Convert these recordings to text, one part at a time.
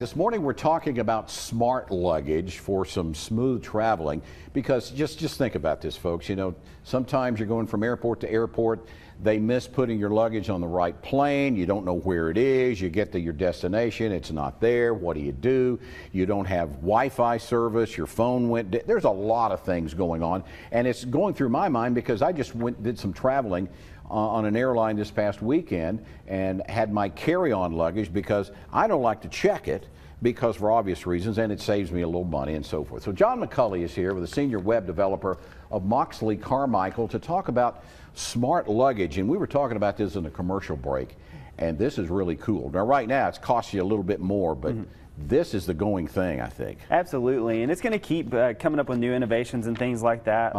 This morning we're talking about smart luggage for some smooth traveling, because just think about this, folks. You know, sometimes you're going from airport to airport. They miss putting your luggage on the right plane. You don't know where it is. You get to your destination, it's not there. What do? You don't have Wi-Fi service. Your phone went. There's a lot of things going on, and it's going through my mind because I just did some traveling on an airline this past weekend and had my carry-on luggage because I don't like to check it, because for obvious reasons, and it saves me a little money and so forth. So John McCulley is here with a senior web developer of Moxley, Carmichael, to talk about smart luggage. And we were talking about this in a commercial break, and this is really cool. Now right now it's cost you a little bit more, but this is the going thing, I think. Absolutely, and it's going to keep coming up with new innovations and things like that.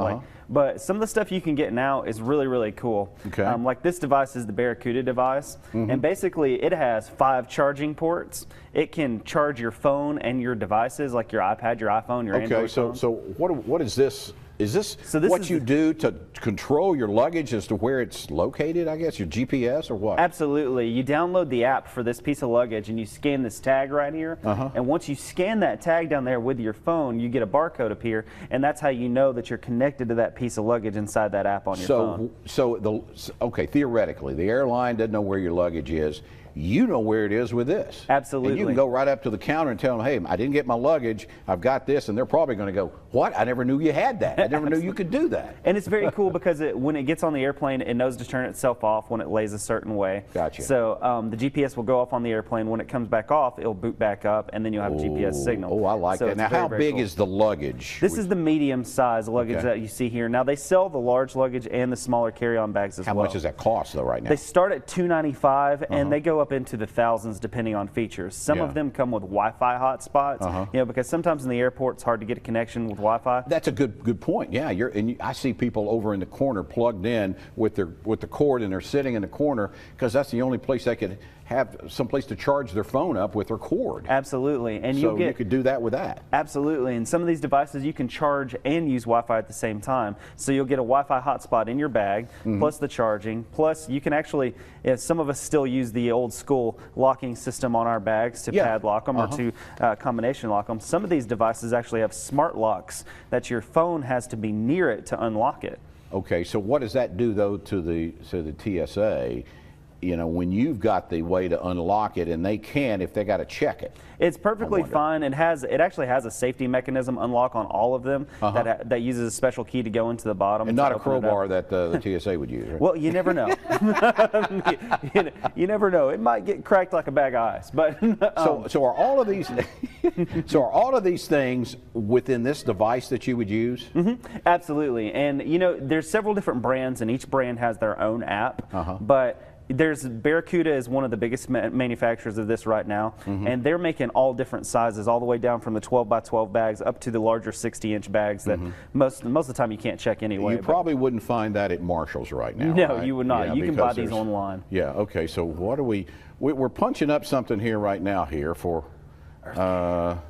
But some of the stuff you can get now is really, really cool. Okay. Like this device is the Barracuda device, and basically it has 5 charging ports. It can charge your phone and your devices, like your iPad, your iPhone, your Android phone. So what is this? Is this what you do to control your luggage as to where it's located, I guess, your GPS or what? Absolutely. You download the app for this piece of luggage and you scan this tag right here. And once you scan that tag down there with your phone, you get a barcode appear, and that's how you know that you're connected to that piece of luggage inside that app on your phone. Okay, theoretically, the airline doesn't know where your luggage is. You know where it is with this. Absolutely. And you can go right up to the counter and tell them, hey, I didn't get my luggage, I've got this, and they're probably going to go, what? I never knew you had that. I never knew you could do that. And it's very cool because when it gets on the airplane, it knows to turn itself off when it lays a certain way. Gotcha. So the GPS will go off on the airplane. When it comes back off, it'll boot back up, and then you'll have a GPS signal. Oh, I like that. Now, how big is the luggage? This is the medium-sized luggage that you see here. Now, they sell the large luggage and the smaller carry-on bags as well. How much does that cost, though, right now? They start at $295, and they go up into the thousands depending on features. Some of them come with Wi-Fi hotspots, you know, because sometimes in the airport it's hard to get a connection with Wi-Fi. That's a good point. Yeah, I see people over in the corner plugged in with the cord, and they're sitting in the corner because that's the only place they could have some place to charge their phone up with their cord. Absolutely, and so you could do that with that. Absolutely, and some of these devices you can charge and use Wi-Fi at the same time. So you'll get a Wi-Fi hotspot in your bag, plus the charging, plus you can actually, some of us still use the old school locking system on our bags to padlock them or to combination lock them. Some of these devices actually have smart locks that your phone has to be near it to unlock it. Okay, so what does that do though to the TSA? You know, when you've got the way to unlock it and they can, if they got to check it. It's perfectly fine. It actually has a safety mechanism unlock on all of them that uses a special key to go into the bottom. And not a crowbar that the TSA would use, right? Well, you never know. you never know. It might get cracked like a bag of ice. But so are all of these are all of these things within this device that you would use? Absolutely. And you know, there's several different brands, and each brand has their own app. But Barracuda is one of the biggest manufacturers of this right now, and they're making all different sizes, all the way down from the 12 by 12 bags up to the larger 60-inch bags that most of the time you can't check anyway. You probably wouldn't find that at Marshall's right now. No, right? you would not. Yeah, you can buy these online. Yeah. Okay. So what are we're punching up something here right now here for. Oh,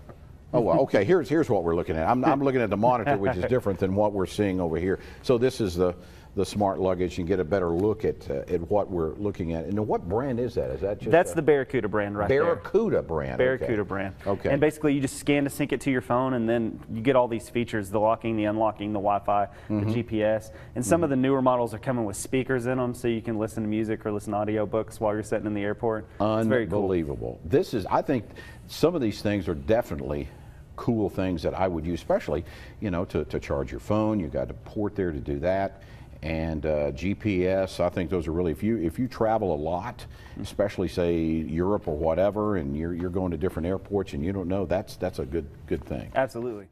well, okay. Here's what we're looking at. I'm looking at the monitor, which is different than what we're seeing over here. So this is the smart luggage, and get a better look at what we're looking at. And what brand is that? Is that just that's the Barracuda brand right there. Barracuda brand. Barracuda brand. Okay. And basically you just scan to sync it to your phone, and then you get all these features: the locking, the unlocking, the Wi-Fi, the GPS. And some of the newer models are coming with speakers in them, so you can listen to music or listen to audiobooks while you're sitting in the airport. It's very cool. Unbelievable. This is, I think, some of these things are definitely cool things that I would use, especially, you know, to charge your phone. You got a port there to do that. And GPS, I think those are really, if you travel a lot, especially say Europe or whatever, and you're going to different airports and you don't know, that's a good thing. Absolutely.